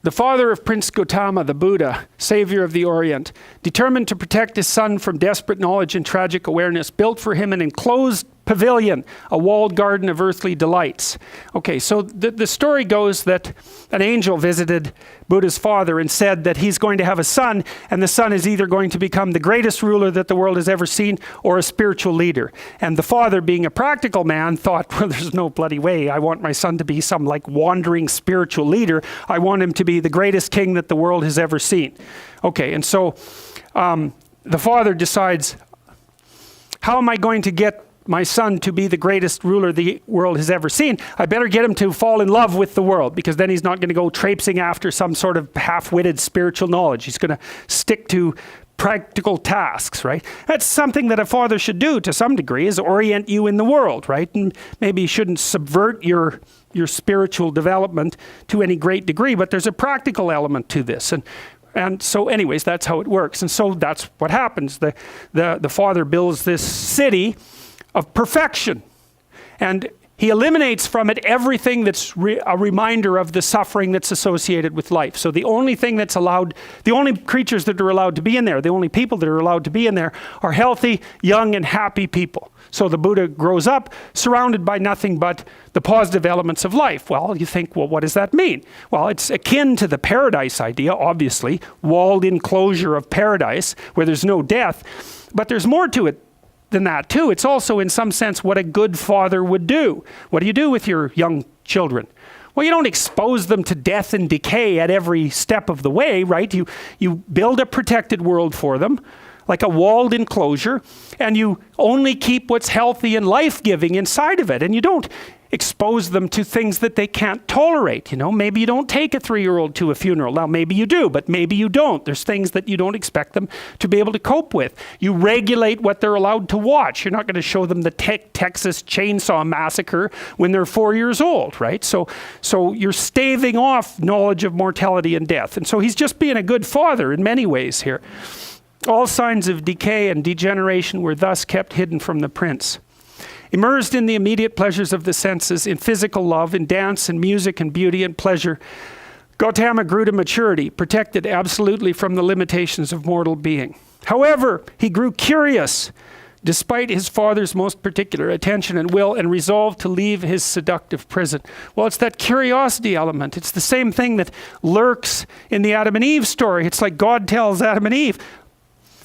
The father of Prince Gautama, the Buddha, savior of the Orient, determined to protect his son from desperate knowledge and tragic awareness, built for him an enclosed pavilion, a walled garden of earthly delights. Okay, so the story goes that an angel visited Buddha's father and said that he's going to have a son, and the son is either going to become the greatest ruler that the world has ever seen or a spiritual leader. And the father, being a practical man, thought, well, there's no bloody way. I want my son to be some like wandering spiritual leader. I want him to be the greatest king that the world has ever seen. Okay, and so the father decides, how am I going to get my son to be the greatest ruler the world has ever seen? I better get him to fall in love with the world, because then he's not going to go traipsing after some sort of half-witted spiritual knowledge. He's going to stick to practical tasks, right? That's something that a father should do to some degree, is orient you in the world, right? And maybe you shouldn't subvert your spiritual development to any great degree, but there's a practical element to this. And so anyways, that's how it works. And so that's what happens. The father builds this city of perfection, and he eliminates from it everything that's a reminder of the suffering that's associated with life. So the only thing that's allowed, the only creatures that are allowed to be in there, the only people that are allowed to be in there are healthy, young, and happy people. So the Buddha grows up surrounded by nothing but the positive elements of life. Well, you think, well, what does that mean? Well, it's akin to the paradise idea, obviously, walled enclosure of paradise where there's no death, but there's more to it than that too. It's also in some sense what a good father would do. What do you do with your young children? Well, you don't expose them to death and decay at every step of the way, right? You build a protected world for them, like a walled enclosure, and you only keep what's healthy and life-giving inside of it, and you don't expose them to things that they can't tolerate. You know, maybe you don't take a 3-year-old to a funeral. Now, maybe you do, but maybe you don't. There's things that you don't expect them to be able to cope with. You regulate what they're allowed to watch. You're not going to show them the Texas Chainsaw Massacre when they're 4 years old, right? So you're staving off knowledge of mortality and death. And so he's just being a good father in many ways here. All signs of decay and degeneration were thus kept hidden from the prince. Immersed in the immediate pleasures of the senses, in physical love, in dance and music and beauty and pleasure, Gautama grew to maturity, protected absolutely from the limitations of mortal being. However, he grew curious, despite his father's most particular attention and will, and resolved to leave his seductive prison. Well, it's that curiosity element. It's the same thing that lurks in the Adam and Eve story. It's like God tells Adam and Eve,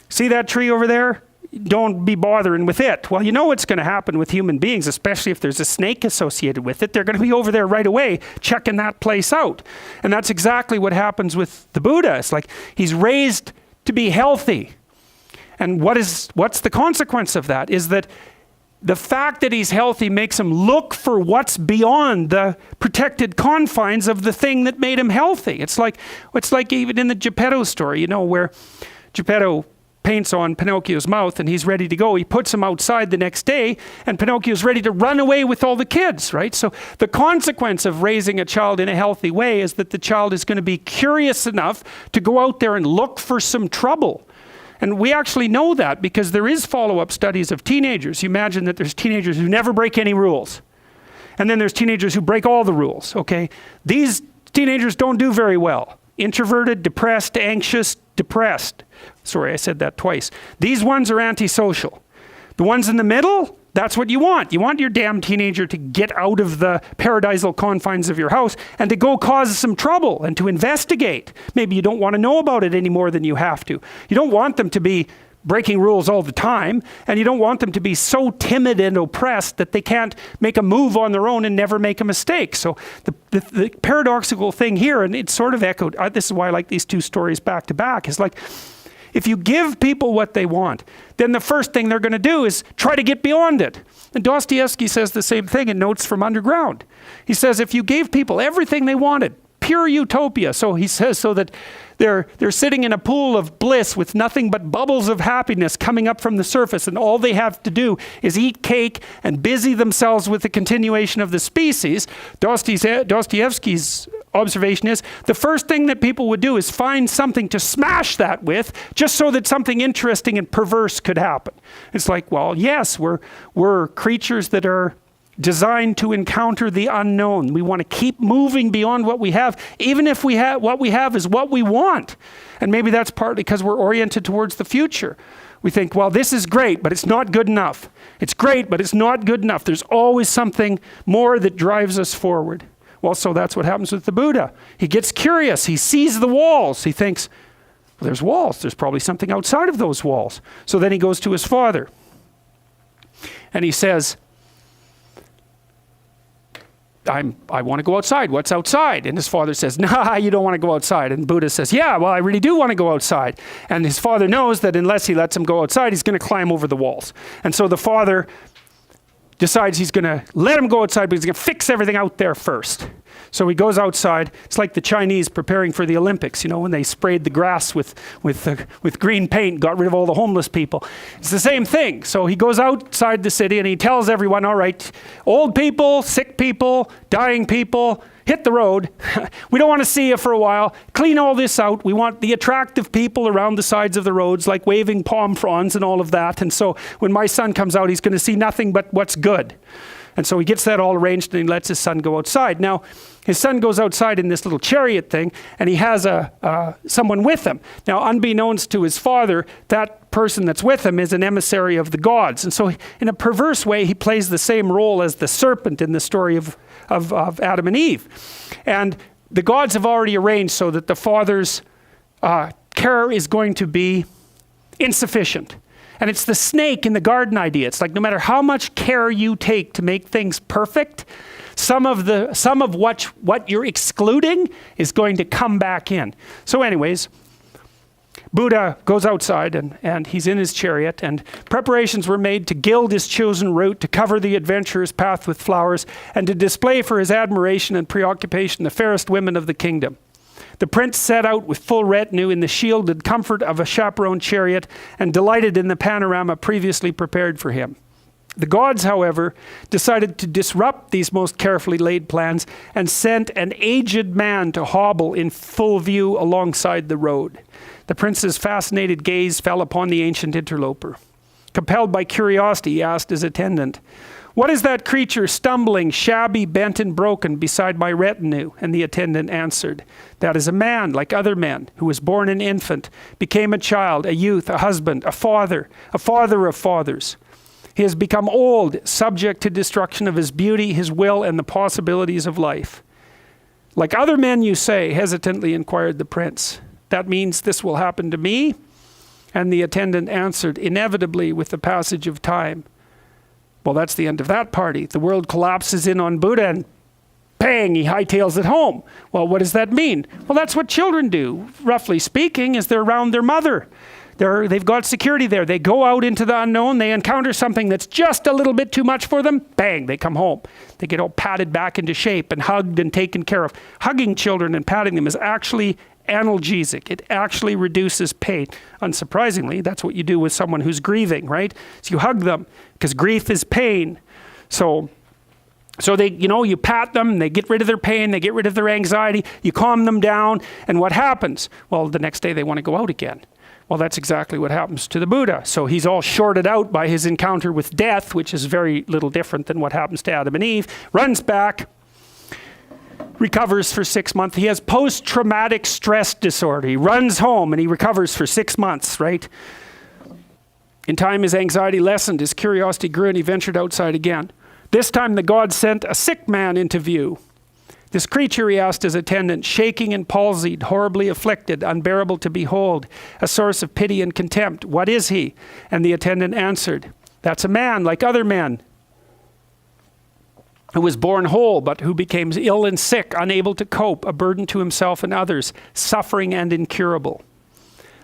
see that tree over there? Don't be bothering with it. Well, you know what's going to happen with human beings, especially if there's a snake associated with it. They're going to be over there right away checking that place out. And that's exactly what happens with the Buddha. It's like he's raised to be healthy. And what's the consequence of that is that the fact that he's healthy makes him look for what's beyond the protected confines of the thing that made him healthy. It's like even in the Geppetto story, you know, where Geppetto paints on Pinocchio's mouth and he's ready to go. He puts him outside the next day and Pinocchio's ready to run away with all the kids, right? So the consequence of raising a child in a healthy way is that the child is going to be curious enough to go out there and look for some trouble. And we actually know that because there is follow-up studies of teenagers. You imagine that there's teenagers who never break any rules. And then there's teenagers who break all the rules, okay? These teenagers don't do very well. Introverted, depressed, anxious, depressed. Sorry, I said that twice. These ones are antisocial. The ones in the middle, that's what you want. You want your damn teenager to get out of the paradisal confines of your house and to go cause some trouble and to investigate. Maybe you don't want to know about it any more than you have to. You don't want them to be breaking rules all the time, and you don't want them to be so timid and oppressed that they can't make a move on their own and never make a mistake. So the paradoxical thing here, and it's sort of echoed, this is why I like these two stories back to back, is like, if you give people what they want, then the first thing they're going to do is try to get beyond it. And Dostoevsky says the same thing in Notes from Underground. He says if you gave people everything they wanted, pure utopia, so he says, so that they're sitting in a pool of bliss with nothing but bubbles of happiness coming up from the surface, and all they have to do is eat cake and busy themselves with the continuation of the species. Dostoevsky's observation is the first thing that people would do is find something to smash that with, just so that something interesting and perverse could happen. It's like, well, yes, we're creatures that are designed to encounter the unknown. We want to keep moving beyond what we have, even if what we have is what we want. And maybe that's partly because we're oriented towards the future. We think, well, this is great, but it's not good enough. It's great, but it's not good enough. There's always something more that drives us forward. Well, so that's what happens with the Buddha. He gets curious. He sees the walls. He thinks, well, there's walls. There's probably something outside of those walls. So then he goes to his father. And he says, I want to go outside. What's outside? And his father says, nah, you don't want to go outside. And Buddha says, yeah, well, I really do want to go outside. And his father knows that unless he lets him go outside, he's going to climb over the walls. And so the father decides he's going to let him go outside, but he's going to fix everything out there first. So he goes outside. It's like the Chinese preparing for the Olympics, you know, when they sprayed the grass with green paint, got rid of all the homeless people. It's the same thing. So he goes outside the city and he tells everyone, all right, old people, sick people, dying people, hit the road. We don't want to see you for a while. Clean all this out. We want the attractive people around the sides of the roads, like waving palm fronds and all of that. And so when my son comes out, he's going to see nothing but what's good. And so he gets that all arranged and he lets his son go outside. Now, his son goes outside in this little chariot thing and he has someone with him. Now, unbeknownst to his father, that person that's with him is an emissary of the gods. And so in a perverse way, he plays the same role as the serpent in the story of Adam and Eve. And the gods have already arranged so that the father's care is going to be insufficient. And it's the snake in the garden idea. It's like no matter how much care you take to make things perfect, some of what you're excluding is going to come back in. So anyways, Buddha goes outside and he's in his chariot, and preparations were made to gild his chosen route, to cover the adventurer's path with flowers, and to display for his admiration and preoccupation the fairest women of the kingdom. The prince set out with full retinue in the shielded comfort of a chaperoned chariot and delighted in the panorama previously prepared for him. The gods, however, decided to disrupt these most carefully laid plans and sent an aged man to hobble in full view alongside the road. The prince's fascinated gaze fell upon the ancient interloper. Compelled by curiosity, he asked his attendant, "What is that creature stumbling, shabby, bent and broken beside my retinue?" And the attendant answered, "That is a man like other men, who was born an infant, became a child, a youth, a husband, a father of fathers. He has become old, subject to destruction of his beauty, his will, and the possibilities of life." "Like other men, you say?" hesitantly inquired the prince. "That means this will happen to me?" And the attendant answered, "Inevitably, with the passage of time." Well, that's the end of that party. The world collapses in on Buddha and bang, he hightails it home. Well, what does that mean? Well, that's what children do, roughly speaking, is they're around their mother. They've got security there. They go out into the unknown. They encounter something that's just a little bit too much for them. Bang, they come home. They get all patted back into shape and hugged and taken care of. Hugging children and patting them is actually analgesic. It actually reduces pain. Unsurprisingly, that's what you do with someone who's grieving, right? So you hug them because grief is pain. So they, you pat them, they get rid of their pain, they get rid of their anxiety, you calm them down, and what happens? Well, the next day they want to go out again. Well, that's exactly what happens to the Buddha. So he's all shorted out by his encounter with death, which is very little different than what happens to Adam and Eve, runs back, recovers for 6 months. He has post-traumatic stress disorder. He runs home and he recovers for 6 months, right? In time, his anxiety lessened, his curiosity grew, and he ventured outside again. This time, the god sent a sick man into view. "This creature," he asked his attendant, "shaking and palsied, horribly afflicted, unbearable to behold, a source of pity and contempt. What is he?" And the attendant answered, "That's a man like other men, who was born whole, but who became ill and sick, unable to cope, a burden to himself and others, suffering and incurable."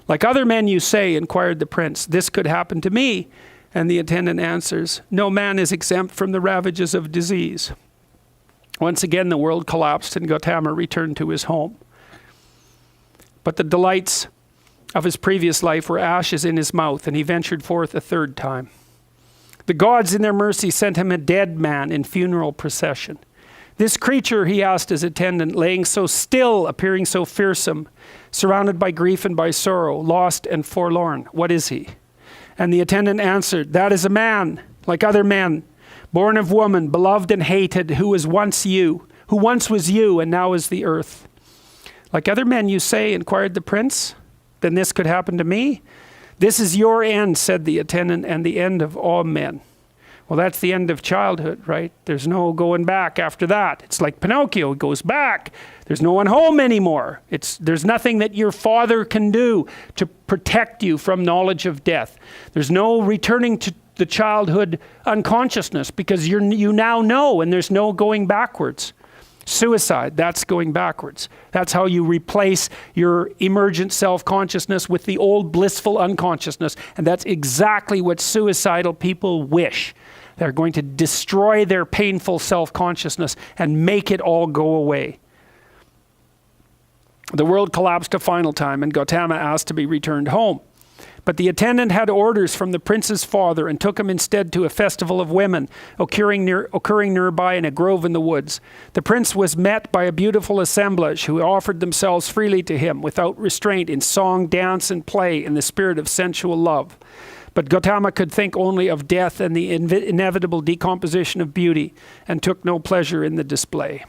"Like other men, you say?" inquired the prince. "This could happen to me." And the attendant answers, "No man is exempt from the ravages of disease." Once again, the world collapsed and Gautama returned to his home. But the delights of his previous life were ashes in his mouth, and he ventured forth a third time. The gods in their mercy sent him a dead man in funeral procession. "This creature," he asked his attendant, "laying so still, appearing so fearsome, surrounded by grief and by sorrow, lost and forlorn, what is he?" And the attendant answered, "That is a man, like other men, born of woman, beloved and hated, who once was you and now is the earth. Like other men, you say, inquired the prince, then this could happen to me? This is your end, said the attendant, and the end of all men. Well, that's the end of childhood, right? There's no going back after that. It's like Pinocchio, it goes back. There's no one home anymore. There's nothing that your father can do to protect you from knowledge of death. There's no returning to the childhood unconsciousness because you now know, and there's no going backwards. Suicide, that's going backwards. That's how you replace your emergent self-consciousness with the old blissful unconsciousness. And that's exactly what suicidal people wish. They're going to destroy their painful self-consciousness and make it all go away. The world collapsed a final time, and Gautama asked to be returned home. But the attendant had orders from the prince's father and took him instead to a festival of women occurring nearby in a grove in the woods. The prince was met by a beautiful assemblage who offered themselves freely to him without restraint in song, dance, and play in the spirit of sensual love. But Gautama could think only of death and the inevitable decomposition of beauty and took no pleasure in the display.